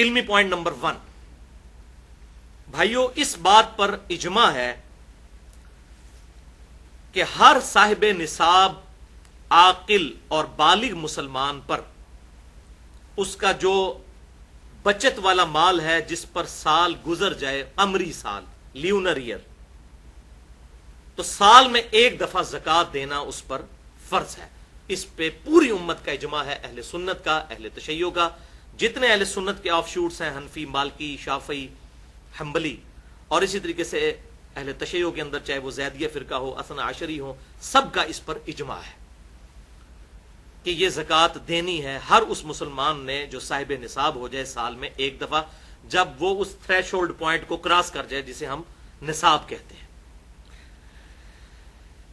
علمی point number 1، بھائیو اس بات پر اجماع ہے کہ ہر صاحب نصاب عاقل اور بالغ مسلمان پر اس کا جو بچت والا مال ہے جس پر سال گزر جائے، قمری سال، لیونر ایئر، تو سال میں ایک دفعہ زکوٰۃ دینا اس پر فرض ہے۔ اس پہ پوری امت کا اجماع ہے، اہل سنت کا، اہل تشیع کا، جتنے اہل سنت کے آف شوٹس ہیں، حنفی، مالکی، شافعی، حنبلی، اور اسی طریقے سے اہل تشیع کے اندر چاہے وہ زیدیہ فرقہ ہو، اثنا عشری ہو، سب کا اس پر اجماع ہے کہ یہ زکوٰۃ دینی ہے ہر اس مسلمان نے جو صاحب نصاب ہو جائے سال میں ایک دفعہ، جب وہ اس تھریش ہولڈ پوائنٹ کو کراس کر جائے جسے ہم نصاب کہتے ہیں۔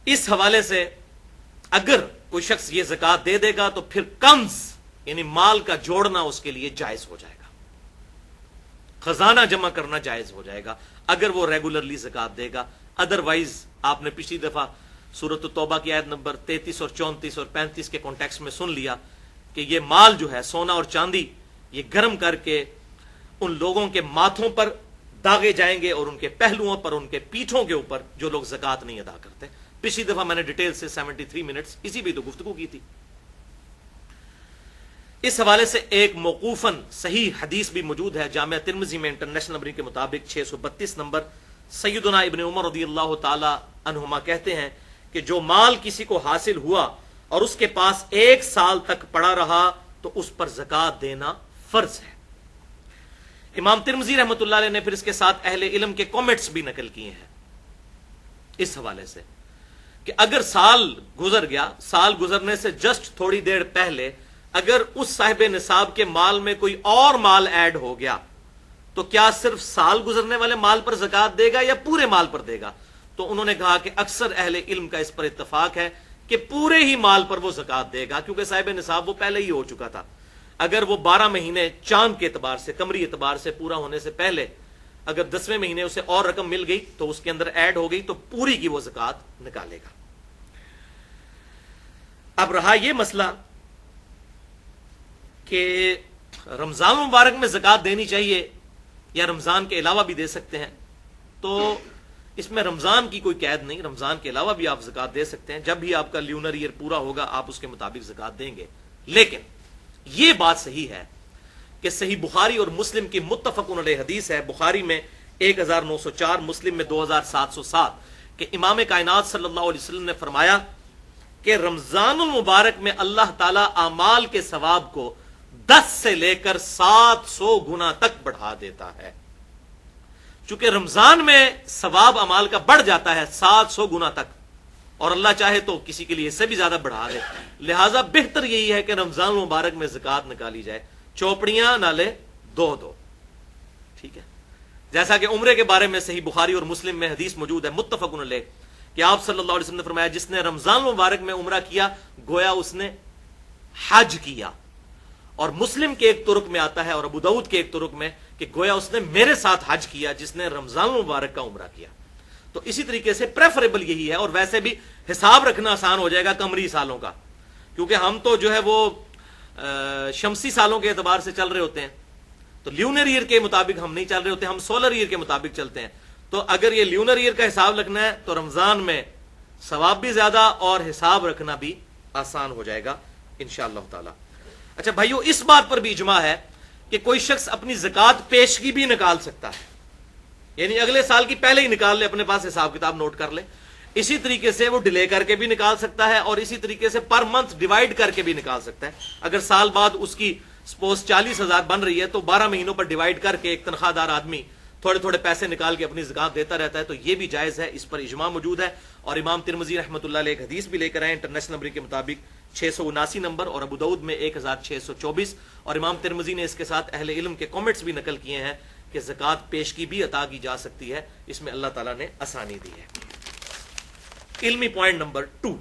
اس حوالے سے اگر کوئی شخص یہ زکوٰۃ دے دے گا تو پھر کنز یعنی مال کا جوڑنا اس کے لیے جائز ہو جائے گا، خزانہ جمع کرنا جائز ہو جائے گا اگر وہ ریگولرلی زکوٰۃ دے گا۔ ادروائز آپ نے پچھلی دفعہ سورۃ التوبہ کی آیت نمبر 33 اور 34 اور 35 کے کانٹیکسٹ میں سن لیا کہ یہ مال جو ہے سونا اور چاندی، یہ گرم کر کے ان لوگوں کے ماتھوں پر داغے جائیں گے اور ان کے پہلوؤں پر، ان کے پیٹھوں کے اوپر جو لوگ زکوٰۃ نہیں ادا کرتے۔ پچھلی دفعہ میں نے ڈیٹیل سے 73 منٹس اسی بھی تو گفتگو کی تھی۔ اس حوالے سے ایک موقوفاً صحیح حدیث بھی موجود ہے، جامعہ ترمذی میں انٹرنیشنل نمبر کے مطابق 632 نمبر، سیدنا ابن عمر رضی اللہ تعالی عنہما کہتے ہیں کہ جو مال کسی کو حاصل ہوا اور اس کے پاس 1 سال تک پڑا رہا تو اس پر زکوٰۃ دینا فرض ہے۔ امام ترمذی رحمۃ اللہ علیہ نے پھر اس کے ساتھ اہل علم کے کامنٹس بھی نقل کیے ہیں اس حوالے سے کہ اگر سال گزر گیا، سال گزرنے سے جسٹ تھوڑی دیر پہلے اگر اس صاحب نصاب کے مال میں کوئی اور مال ایڈ ہو گیا تو کیا صرف سال گزرنے والے مال پر زکوٰۃ دے گا یا پورے مال پر دے گا؟ تو انہوں نے کہا کہ اکثر اہل علم کا اس پر اتفاق ہے کہ پورے ہی مال پر وہ زکوٰۃ دے گا، کیونکہ صاحب نصاب وہ پہلے ہی ہو چکا تھا۔ اگر وہ 12 مہینے چاند کے اعتبار سے، قمری اعتبار سے پورا ہونے سے پہلے اگر 10ویں مہینے اسے اور رقم مل گئی تو اس کے اندر ایڈ ہو گئی تو پوری کی وہ زکوٰۃ نکالے گا۔ اب رہا یہ مسئلہ کہ رمضان مبارک میں زکوٰۃ دینی چاہیے یا رمضان کے علاوہ بھی دے سکتے ہیں، تو اس میں رمضان کی کوئی قید نہیں، رمضان کے علاوہ بھی آپ زکوٰۃ دے سکتے ہیں، جب بھی آپ کا لیونر ایئر پورا ہوگا آپ اس کے مطابق زکوٰۃ دیں گے۔ لیکن یہ بات صحیح ہے کہ صحیح بخاری اور مسلم کی متفقن علیہ حدیث ہے، بخاری میں 1904، مسلم میں 2707، کہ امام کائنات صلی اللہ علیہ وسلم نے فرمایا کہ رمضان المبارک میں اللہ تعالی اعمال کے ثواب کو 10 سے لے کر 700 گنا تک بڑھا دیتا ہے۔ چونکہ رمضان میں ثواب اعمال کا بڑھ جاتا ہے 700 گنا تک، اور اللہ چاہے تو کسی کے لیے اس سے بھی زیادہ بڑھا دے، لہٰذا بہتر یہی ہے کہ رمضان مبارک میں زکوٰۃ نکالی جائے، چوپڑیاں نالے 2 ٹھیک ہے۔ جیسا کہ عمرے کے بارے میں صحیح بخاری اور مسلم میں حدیث موجود ہے متفقن علیہ کہ آپ صلی اللہ علیہ وسلم نے فرمایا جس نے رمضان مبارک میں عمرہ کیا گویا اس نے حج کیا، اور مسلم کے ایک طرق میں آتا ہے اور ابو داؤد کے ایک طرق میں کہ گویا اس نے میرے ساتھ حج کیا جس نے رمضان مبارک کا عمرہ کیا۔ تو اسی طریقے سے پریفریبل یہی ہے، اور ویسے بھی حساب رکھنا آسان ہو جائے گا قمری سالوں کا، کیونکہ ہم تو جو ہے وہ شمسی سالوں کے اعتبار سے چل رہے ہوتے ہیں، تو لیونر ایئر کے مطابق ہم نہیں چل رہے ہوتے، ہم سولر ایئر کے مطابق چلتے ہیں۔ تو اگر یہ لیونر ایئر کا حساب رکھنا ہے تو رمضان میں ثواب بھی زیادہ اور حساب رکھنا بھی آسان ہو جائے گا انشاءاللہ تعالی۔ اچھا بھائیو، اس بات پر بھی اجماع ہے کہ کوئی شخص اپنی زکوٰۃ پیشگی بھی نکال سکتا ہے، یعنی اگلے سال کی پہلے ہی نکال لے، اپنے پاس حساب کتاب نوٹ کر لے۔ اسی طریقے سے وہ ڈیلے کر کے بھی نکال سکتا ہے، اور اسی طریقے سے پر منتھ ڈیوائڈ کر کے بھی نکال سکتا ہے۔ اگر سال بعد اس کی سپوز 40,000 بن رہی ہے تو 12 مہینوں پر ڈیوائڈ کر کے ایک تنخواہ دار آدمی تھوڑے تھوڑے پیسے نکال کے اپنی زکوٰۃ دیتا رہتا ہے، تو یہ بھی جائز ہے، اس پر اجماع موجود ہے۔ اور امام ترمذی رحمۃ اللہ علیہ ایک حدیث بھی لے کر آئے انٹرنیشنل نمبر کے مطابق 679 نمبر، اور ابو داؤد میں 1624، اور امام ترمذی نے اس کے ساتھ اہل علم کے کامنٹس بھی نقل کیے ہیں کہ زکوٰۃ پیشگی بھی عطا کی جا سکتی ہے، اس میں اللہ تعالیٰ نے آسانی دی ہے۔ علمی پوائنٹ نمبر 2،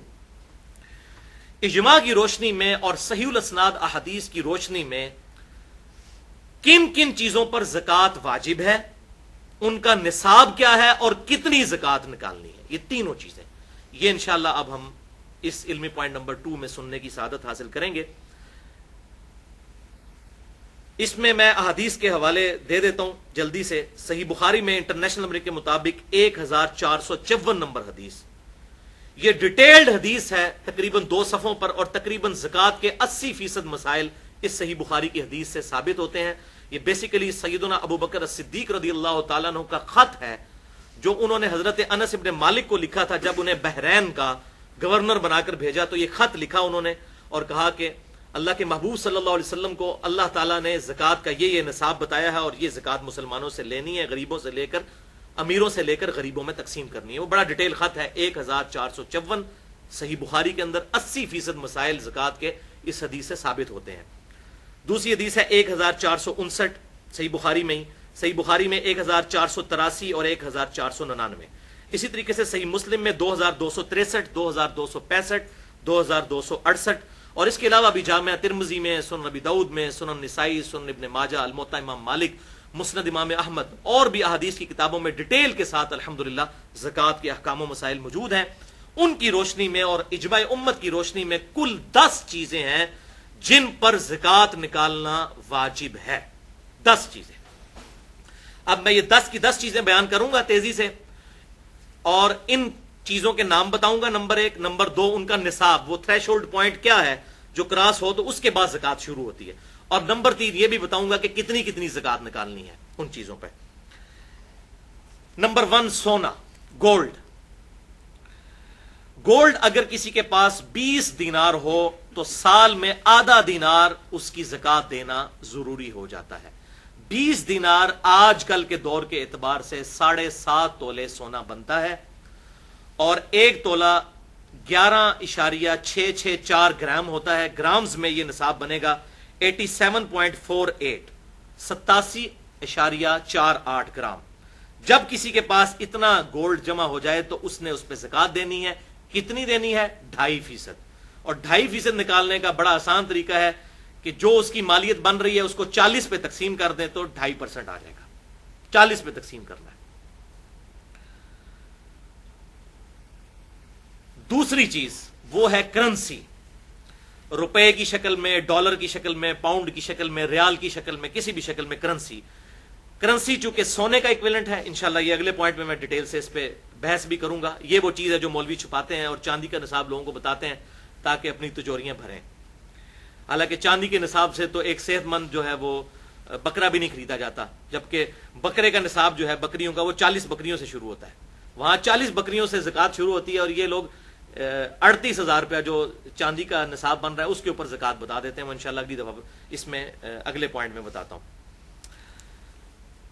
اجماع کی روشنی میں اور صحیح الاسناد احادیث کی روشنی میں کن کن چیزوں پر زکوٰۃ واجب ہے، ان کا نصاب کیا ہے اور کتنی زکوٰۃ نکالنی ہے، یہ تینوں چیزیں، یہ انشاءاللہ اب ہم اس علمی پوائنٹ نمبر 2 میں سننے کی سعادت حاصل کریں گے۔ اس میں احادیث کے حوالے دے دیتا ہوں جلدی سے. صحیح بخاری میں انٹرنیشنل نمبر کے مطابق 1454 نمبر حدیث. یہ ڈیٹیلڈ حدیث ہے تقریباً 2 صفحوں پر, اور تقریباً زکوٰۃ کے 80% مسائل اس صحیح بخاری کی حدیث سے ثابت ہوتے ہیں. یہ بیسیکلی سیدنا ابو بکر الصدیق رضی اللہ تعالیٰ عنہ کا خط ہے جو انہوں نے حضرت انس ابن مالک کو لکھا تھا جب انہیں بحرین کا گورنر بنا کر بھیجا. تو یہ خط لکھا انہوں نے اور کہا کہ اللہ کے محبوب صلی اللہ علیہ وسلم کو اللہ تعالیٰ نے زکوٰۃ کا یہ نصاب بتایا ہے, اور یہ زکوٰۃ مسلمانوں سے لینی ہے, غریبوں سے لے کر امیروں سے لے کر غریبوں میں تقسیم کرنی ہے. وہ بڑا ڈیٹیل خط ہے, 1454 صحیح بخاری کے اندر 80% مسائل زکوٰۃ کے اس حدیث سے ثابت ہوتے ہیں. دوسری حدیث ہے 1459 صحیح بخاری میں ہی, صحیح بخاری میں 1483 اور 1499. اسی طریقے سے صحیح مسلم میں 2263, 2265, 2268, اور اس کے علاوہ بھی جامعہ ترمذی میں, سنن ابی داؤد میں, سنن نسائی, سنن ابن ماجہ, الموطا امام مالک, مسند امام احمد اور بھی احادیث کی کتابوں میں ڈیٹیل کے ساتھ الحمدللہ زکوٰۃ کے احکام و مسائل موجود ہیں. ان کی روشنی میں اور اجماع امت کی روشنی میں کل 10 چیزیں ہیں جن پر زکوٰۃ نکالنا واجب ہے. 10 چیزیں. اب میں یہ 10 کی 10 چیزیں بیان کروں گا تیزی سے, اور ان چیزوں کے نام بتاؤں گا. نمبر 1, نمبر 2 ان کا نصاب, وہ تھریش ہولڈ پوائنٹ کیا ہے جو کراس ہو تو اس کے بعد زکوٰۃ شروع ہوتی ہے, اور نمبر 3 یہ بھی بتاؤں گا کہ کتنی کتنی زکوٰۃ نکالنی ہے ان چیزوں پہ. نمبر 1, سونا, گولڈ. گولڈ اگر کسی کے پاس 20 دینار ہو تو سال میں آدھا دینار اس کی زکوٰۃ دینا ضروری ہو جاتا ہے. 20 دینار آج کل کے دور کے اعتبار سے 7.5 تولے سونا بنتا ہے, اور 1 تولہ 11.664 گرام ہوتا ہے. گرامز میں یہ نصاب بنے گا 87.48, 87.48 گرام. جب کسی کے پاس اتنا گولڈ جمع ہو جائے تو اس نے اس پہ زکوٰۃ دینی ہے. کتنی دینی ہے؟ 2.5%. اور 2.5% نکالنے کا بڑا آسان طریقہ ہے کہ جو اس کی مالیت بن رہی ہے اس کو 40 پہ تقسیم کر دیں تو 2.5% آ جائے گا. 40 پہ تقسیم کرنا ہے. دوسری چیز وہ ہے کرنسی. روپے کی شکل میں, ڈالر کی شکل میں, پاؤنڈ کی شکل میں, ریال کی شکل میں, کسی بھی شکل میں کرنسی. کرنسی چونکہ سونے کا ایکویلنٹ ہے, انشاءاللہ یہ اگلے پوائنٹ میں ڈیٹیل سے اس پہ بحث بھی کروں گا. یہ وہ چیز ہے جو مولوی چھپاتے ہیں اور چاندی کا نصاب لوگوں کو بتاتے ہیں تاکہ اپنی تجوریاں بھریں. حالانکہ چاندی کے نصاب سے تو ایک صحت مند جو ہے وہ بکرا بھی نہیں خریدا جاتا, جبکہ بکرے کا نصاب جو ہے بکریوں کا وہ 40 بکریوں سے شروع ہوتا ہے. وہاں 40 بکریوں سے زکوٰۃ شروع ہوتی ہے, اور یہ لوگ 38,000 روپیہ جو چاندی کا نصاب بن رہا ہے اس کے اوپر زکوٰۃ بتا دیتے ہیں. وہ انشاءاللہ اگلی دفعہ اس میں اگلے پوائنٹ میں بتاتا ہوں.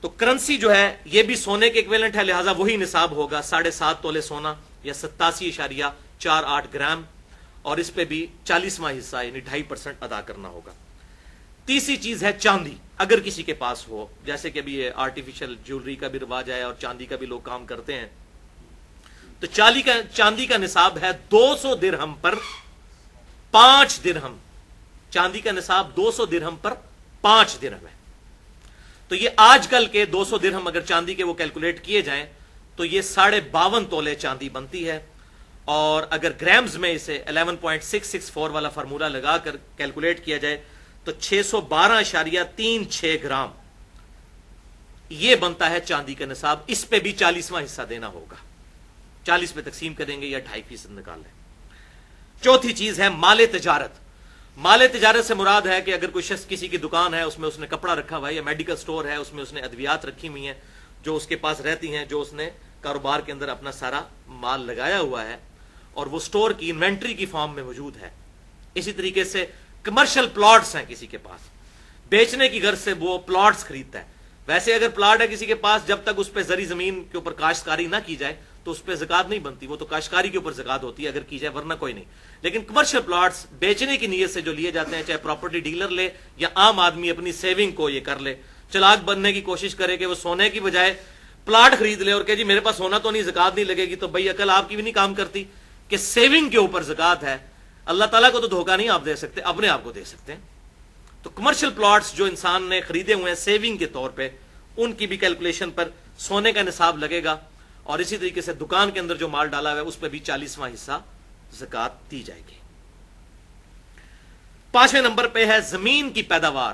تو کرنسی جو ہے یہ بھی سونے کے ایکویلنٹ ہے, لہٰذا وہی نصاب ہوگا 7.5 تولے سونا یا 87.48 گرام, اور اس پہ بھی 40واں حصہ یعنی 2.5% ادا کرنا ہوگا. تیسری چیز ہے چاندی. اگر کسی کے پاس ہو, جیسے کہ ابھی یہ آرٹیفیشل جیولری کا بھی رواج ہے اور چاندی کا بھی لوگ کام کرتے ہیں, تو چاندی کا نصاب ہے 200 درہم پر 5 درہم. چاندی کا نصاب 200 درہم پر 5 درہم ہے. تو یہ آج کل کے 200 درہم اگر چاندی کے وہ کیلکولیٹ کیے جائیں تو یہ 52.5 تولے چاندی بنتی ہے. اور اگر گرامز میں اسے 11.664 والا فارمولا لگا کر کیلکولیٹ کیا جائے تو 612.36 گرام یہ بنتا ہے چاندی کا نصاب. اس پہ بھی 40واں حصہ دینا ہوگا. 40 پہ تقسیم کریں گے یا 2.5% نکال لیں. چوتھی چیز ہے مال تجارت. مال تجارت سے مراد ہے کہ اگر کوئی شخص کسی کی دکان ہے, اس میں اس نے کپڑا رکھا ہوا ہے, یا میڈیکل سٹور ہے, اس میں اس نے ادویات رکھی ہوئی ہیں جو اس کے پاس رہتی ہیں, جو اس نے کاروبار کے اندر اپنا سارا مال لگایا ہوا ہے, اور وہ سٹور کی انوینٹری کی فارم میں موجود ہے. اسی طریقے سے کمرشل پلاٹس ہیں کسی کے پاس, بیچنے کی غرض سے وہ پلاٹس خریدتا ہے. ویسے اگر پلاٹ ہے کسی کے پاس, جب تک اس پہ زرعی زمین کے اوپر کاشتکاری نہ کی جائے تو اس پہ زکوٰۃ نہیں بنتی, وہ تو کاشتکاری کے اوپر زکوٰۃ ہوتی ہے اگر کی جائے, ورنہ کوئی نہیں. لیکن کمرشل پلاٹس بیچنے کی نیت سے جو لیے جاتے ہیں, چاہے پراپرٹی ڈیلر لے یا عام آدمی اپنی سیونگ کو یہ کر لے, چلاک بننے کی کوشش کرے کہ وہ سونے کی بجائے پلاٹ خرید لے اور کہ جی میرے پاس سونا تو نہیں, زکوٰۃ نہیں لگے گی, تو بھائی عقل آپ کی بھی نہیں کام کرتی کہ سیونگ کے اوپر زکوٰۃ ہے. اللہ تعالیٰ کو تو دھوکہ نہیں آپ دے سکتے, اپنے آپ کو دے سکتے ہیں. تو کمرشل پلاٹس جو انسان نے خریدے ہوئے ہیں سیونگ کے طور پہ, ان کی بھی کیلکولیشن پر سونے کا نصاب لگے گا. اور اسی طریقے سے دکان کے اندر جو مال ڈالا ہوا ہے اس پہ بھی 40واں حصہ زکوٰۃ دی جائے گی. 5ویں نمبر پہ ہے زمین کی پیداوار,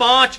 5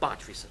5%।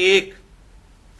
1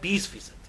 20%।